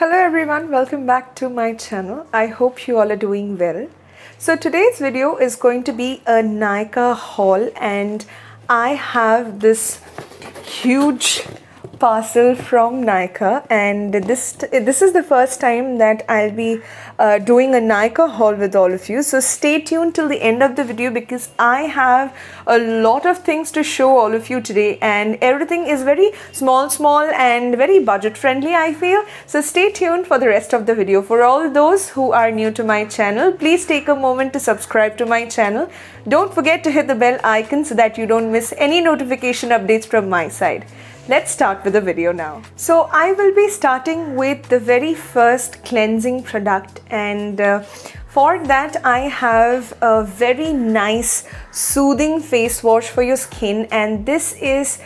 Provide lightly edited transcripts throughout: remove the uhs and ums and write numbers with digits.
Hello everyone, welcome back to my channel. I hope you all are doing well. So today's video is going to be a Nykaa haul, and I have this huge parcel from Nykaa, and this is the first time that I'll be doing a Nykaa haul with all of you. So stay tuned till the end of the video because I have a lot of things to show all of you today, and everything is very small and very budget friendly, I feel. So stay tuned for the rest of the video. For all those who are new to my channel, please take a moment to subscribe to my channel. Don't forget to hit the bell icon so that you don't miss any notification updates from my side. Let's start with the video now. So I will be starting with the very first cleansing product, and for that I have a very nice soothing face wash for your skin, and this is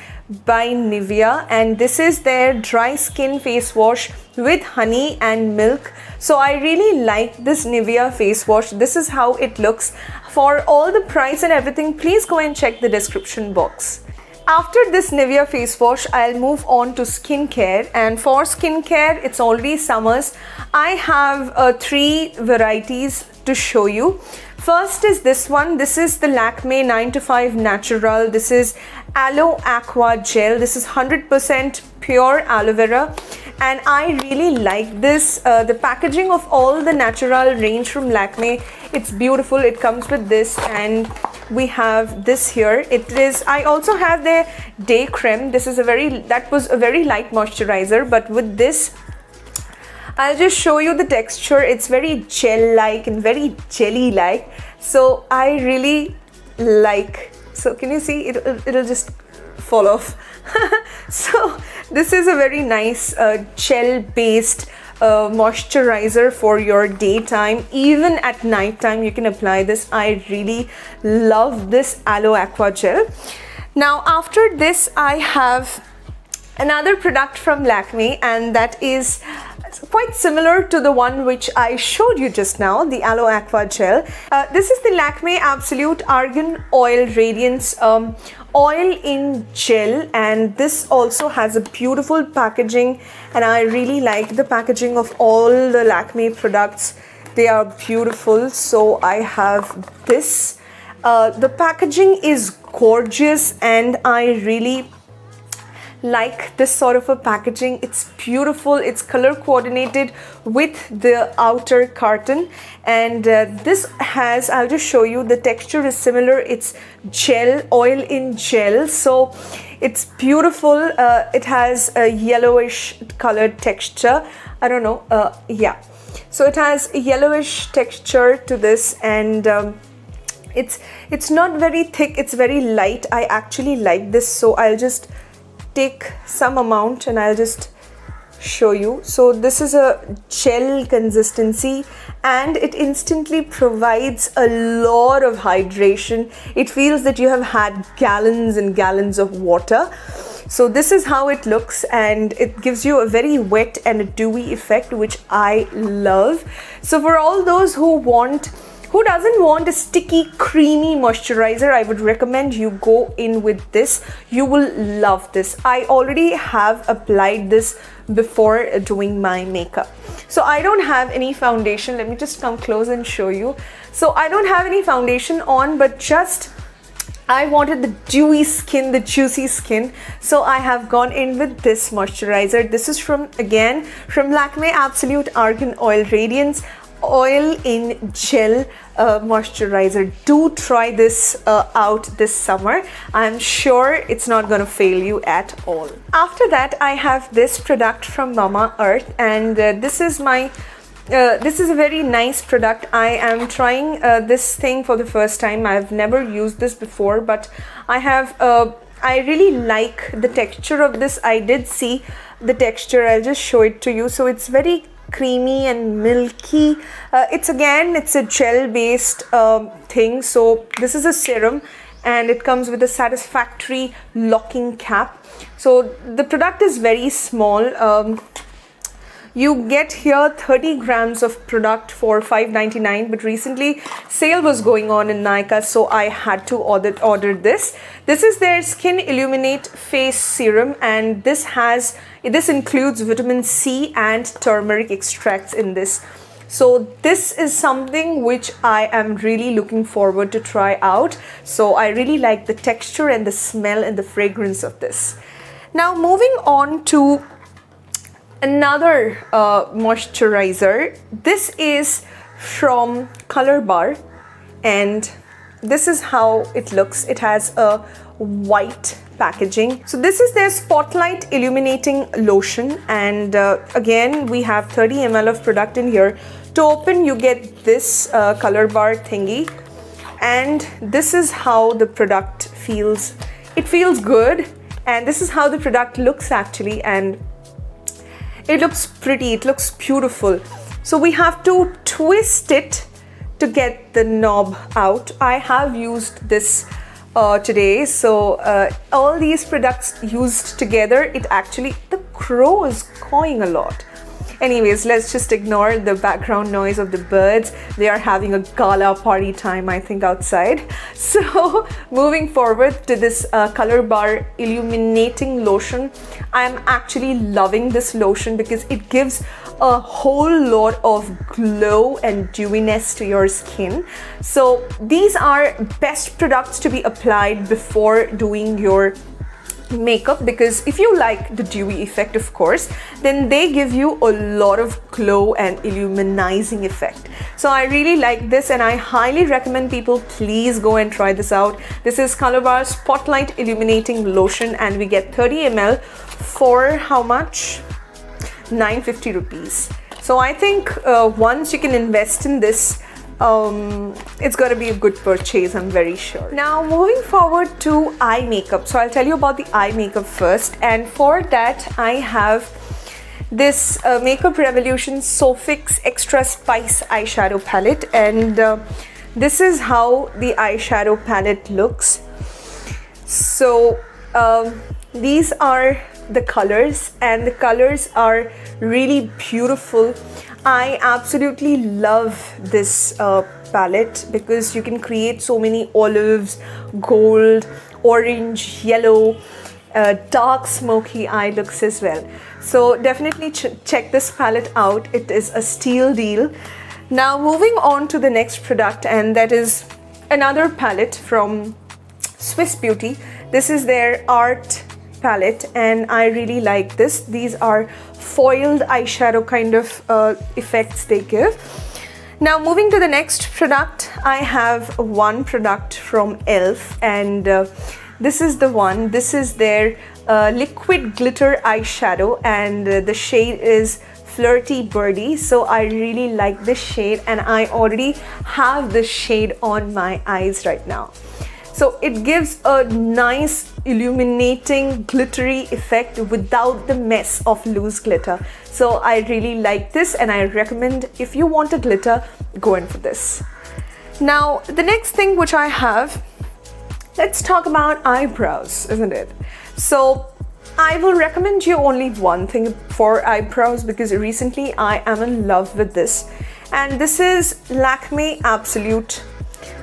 by Nivea, and this is their dry skin face wash with honey and milk. So I really like this Nivea face wash. This is how it looks. For all the price and everything, please go and check the description box. After this Nivea face wash, I'll move on to skincare, and for skincare, it's already summers. I have 3 varieties to show you. First is this one. This is the Lakme 9 to 5 Natural. This is Aloe Aqua Gel. This is 100% pure aloe vera, and I really like this. The packaging of all the natural range from Lakme, it's beautiful. It comes with this, and we have this here. I also have the day creme. That was a very light moisturizer, but with this I'll just show you the texture. It's very gel-like and very jelly-like, so I really like. So can you see it'll just fall off. So this is a very nice gel-based moisturizer for your daytime. Even at night time you can apply this. I really love this Aloe Aqua Gel. Now after this I have another product from Lakme, and that is quite similar to the one which I showed you just now, the Aloe Aqua Gel. This is the Lakme Absolute Argan Oil Radiance Oil in Gel, and this also has a beautiful packaging, and I really like the packaging of all the Lakme products. They are beautiful. So I have this. The packaging is gorgeous, and I really like this sort of a packaging. It's beautiful. It's color coordinated with the outer carton, and this has, I'll just show you, the texture is similar. It's gel, oil in gel, so it's beautiful. It has a yellowish colored texture. I don't know, yeah, so it has a yellowish texture to this, and it's not very thick, it's very light. I actually like this, so I'll just take some amount and I'll just show you. So this is a gel consistency, and it instantly provides a lot of hydration. It feels that you have had gallons and gallons of water. So this is how it looks, and it gives you a very wet and a dewy effect, which I love. So for all those who doesn't want a sticky, creamy moisturizer, I would recommend you go in with this. You will love this. I already have applied this before doing my makeup. So I don't have any foundation. Let me just come close and show you. So I don't have any foundation on, but just I wanted the dewy skin, the juicy skin. So I have gone in with this moisturizer. This is from Lakme Absolute Argan Oil Radiance Oil in Gel moisturizer. Do try this out this summer. I'm sure it's not going to fail you at all. After that I have this product from Mamaearth, and this is a very nice product. I am trying this thing for the first time. I've never used this before, but I really like the texture of this. I did see the texture. I'll just show it to you. So it's very creamy and milky. It's a gel based thing. So this is a serum, and it comes with a satisfactory locking cap. So the product is very small. You get here 30 grams of product for $5.99, but recently sale was going on in Nykaa, so I had to order this. This is their Skin Illuminate Face Serum, and this includes vitamin C and turmeric extracts in this. So this is something which I am really looking forward to try out. So I really like the texture and the smell and the fragrance of this. Now moving on to another moisturizer. This is from Color Bar, and this is how it looks. It has a white packaging. So this is their Spotlight Illuminating Lotion, and again we have 30 ml of product in here. To open, you get this Color Bar thingy, and this is how the product feels. It feels good, and this is how the product looks actually, and it looks pretty, it looks beautiful. So we have to twist it to get the knob out. I have used this today, so all these products used together, the crow is cawing a lot. Anyways, let's just ignore the background noise of the birds. They are having a gala party time, I think, outside. So moving forward to this Color Bar Illuminating Lotion, I'm actually loving this lotion because it gives a whole lot of glow and dewiness to your skin. So these are best products to be applied before doing your makeup, because if you like the dewy effect, of course, then they give you a lot of glow and illuminizing effect. So I really like this, and I highly recommend people please go and try this out. This is Color Bar Spotlight Illuminating Lotion, and we get 30 ml for how much? 950 rupees. So I think once you can invest in this, it's going to be a good purchase, I'm very sure. Now moving forward to eye makeup. So I'll tell you about the eye makeup first, and for that I have this Makeup Revolution Sofix Extra Spice eyeshadow palette, and this is how the eyeshadow palette looks. So these are the colors, and the colors are really beautiful. I absolutely love this palette because you can create so many olives, gold, orange, yellow, dark smoky eye looks as well. So definitely check this palette out. It is a steal deal. Now moving on to the next product, and that is another palette from Swiss Beauty. This is their Art palette, and I really like this. These are foiled eyeshadow kind of effects they give. Now moving to the next product, I have one product from e.l.f. and this is the one. This is their liquid glitter eyeshadow, and the shade is Flirty Birdie. So I really like this shade, and I already have this shade on my eyes right now. So it gives a nice illuminating glittery effect without the mess of loose glitter. So I really like this, and I recommend if you want a glitter, go in for this. Now the next thing which I have, let's talk about eyebrows, isn't it? So I will recommend you only one thing for eyebrows, because recently I am in love with this, and this is Lakme Absolute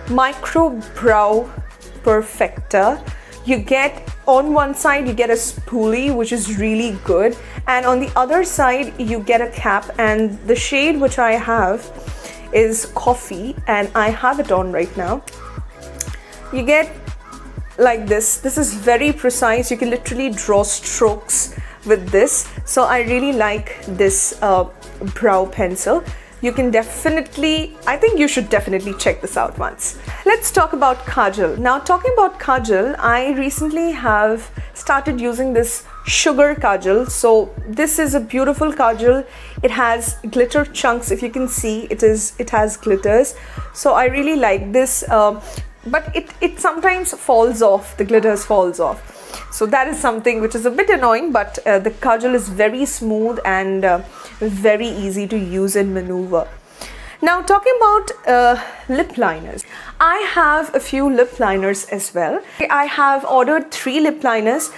Micro Brow Perfector. You get, on one side you get a spoolie, which is really good, and on the other side you get a cap, and the shade which I have is Coffee, and I have it on right now. You get like this. This is very precise. You can literally draw strokes with this. So I really like this brow pencil. You can definitely, I think you should definitely check this out once. Let's talk about kajal. Now talking about kajal, I recently have started using this Sugar Kajal. So this is a beautiful kajal. It has glitter chunks. If you can see, it has glitters. So I really like this, but it sometimes falls off. The glitters falls off. So that is something which is a bit annoying, but the kajal is very smooth and very easy to use and maneuver. Now talking about lip liners, I have a few lip liners as well. I have ordered 3 lip liners.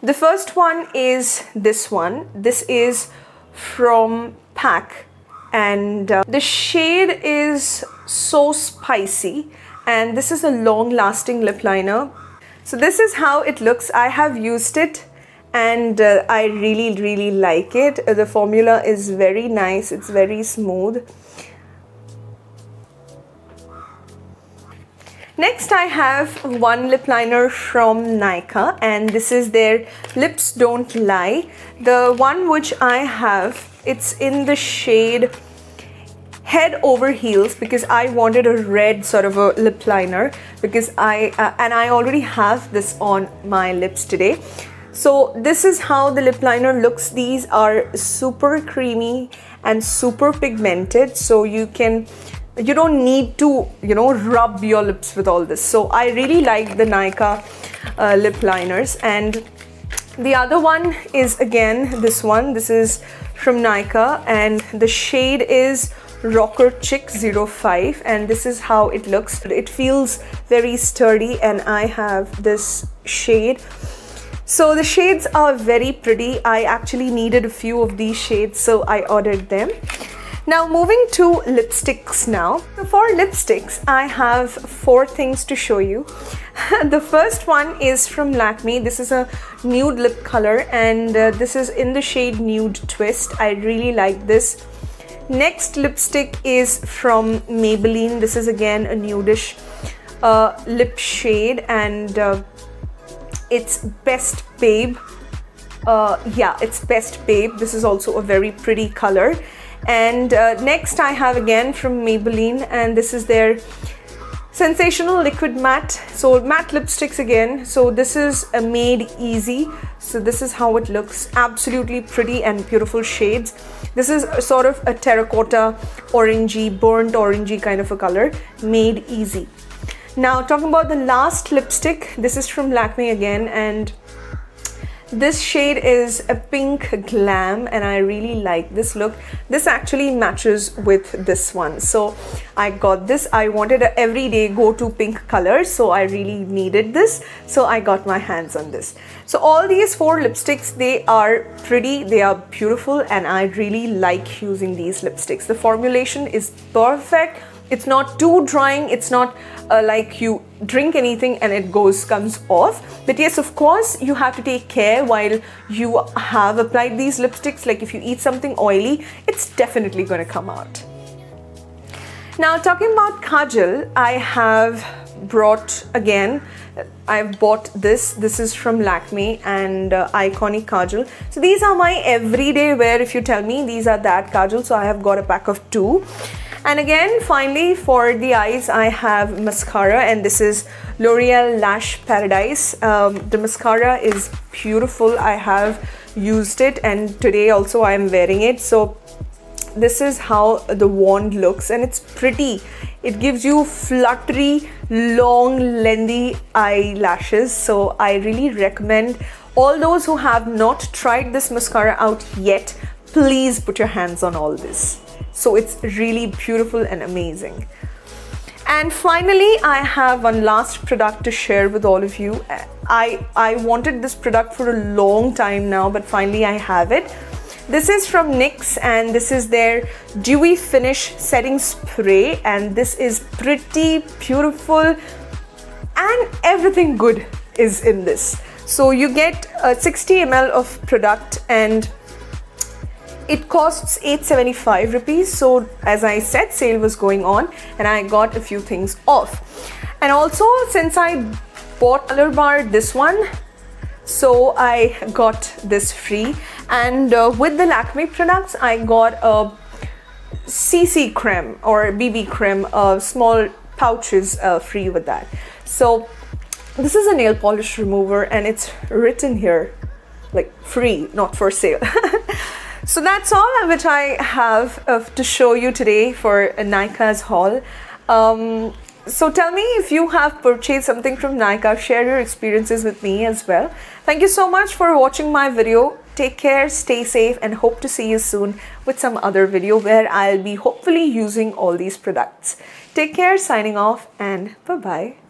The first one is this one. This is from PAC, and the shade is So Spicy, and this is a long-lasting lip liner. So this is how it looks. I have used it and I really like it. The formula is very nice, it's very smooth. Next I have one lip liner from Nykaa, and this is their Lips Don't Lie. The one which I have, it's in the shade Head Over Heels, because I wanted a red sort of a lip liner, because I already have this on my lips today. So this is how the lip liner looks. These are super creamy and super pigmented, so you don't need to, you know, rub your lips with all this. So I really like the Nykaa lip liners. And the other one is again this one. This is from Nykaa, and the shade is Rocker Chick 05, and this is how it looks. It feels very sturdy, and I have this shade. So the shades are very pretty. I actually needed a few of these shades, so I ordered them. Now moving to lipsticks now. So for lipsticks, I have 4 things to show you. The first one is from Lakme. This is a nude lip color, and this is in the shade Nude Twist. I really like this. Next lipstick is from Maybelline. This is again a nudish lip shade, and it's Best Babe. Yeah, it's Best Babe. This is also a very pretty color. And next I have again from Maybelline, and this is their Sensational Liquid Matte. So matte lipsticks again. So this is a Made Easy. So this is how it looks. Absolutely pretty and beautiful shades. This is a sort of a terracotta orangey, burnt orangey kind of a color. Made Easy. Now talking about the last lipstick, this is from Lakme again, and this shade is a Pink Glam, and I really like this look. This actually matches with this one, so I got this. I wanted an everyday go-to pink color, so I really needed this, so I got my hands on this. So all these 4 lipsticks, they are pretty, they are beautiful, and I really like using these lipsticks. The formulation is perfect. It's not too drying. It's not like you drink anything and it comes off. But yes, of course, you have to take care while you have applied these lipsticks. Like if you eat something oily, it's definitely going to come out. Now talking about kajal, I have brought again, I've bought this. This is from Lakme, and Iconic Kajal. So these are my everyday wear. If you tell me these are that kajal, so I have got a pack of 2. And again, finally, for the eyes, I have mascara, and this is L'Oreal Lash Paradise. The mascara is beautiful. I have used it, and today also I am wearing it. So this is how the wand looks, and it's pretty. It gives you fluttery, long, lengthy eyelashes. So I really recommend all those who have not tried this mascara out yet, please put your hands on all this. So it's really beautiful and amazing. And finally, I have one last product to share with all of you. I wanted this product for a long time now, but finally I have it. This is from NYX, and this is their Dewy Finish Setting Spray, and this is pretty beautiful, and everything good is in this. So you get 60 ml of product, and it costs 875 rupees. So as I said, sale was going on, and I got a few things off. And also, since I bought Color Bar this one, so I got this free. And with the Lakme products, I got a CC creme or BB creme, small pouches free with that. So this is a nail polish remover, and it's written here like free, not for sale. So that's all which I have to show you today for Nykaa's haul. So tell me if you have purchased something from Nykaa. Share your experiences with me as well. Thank you so much for watching my video. Take care, stay safe, and hope to see you soon with some other video where I'll be hopefully using all these products. Take care, signing off, and bye-bye.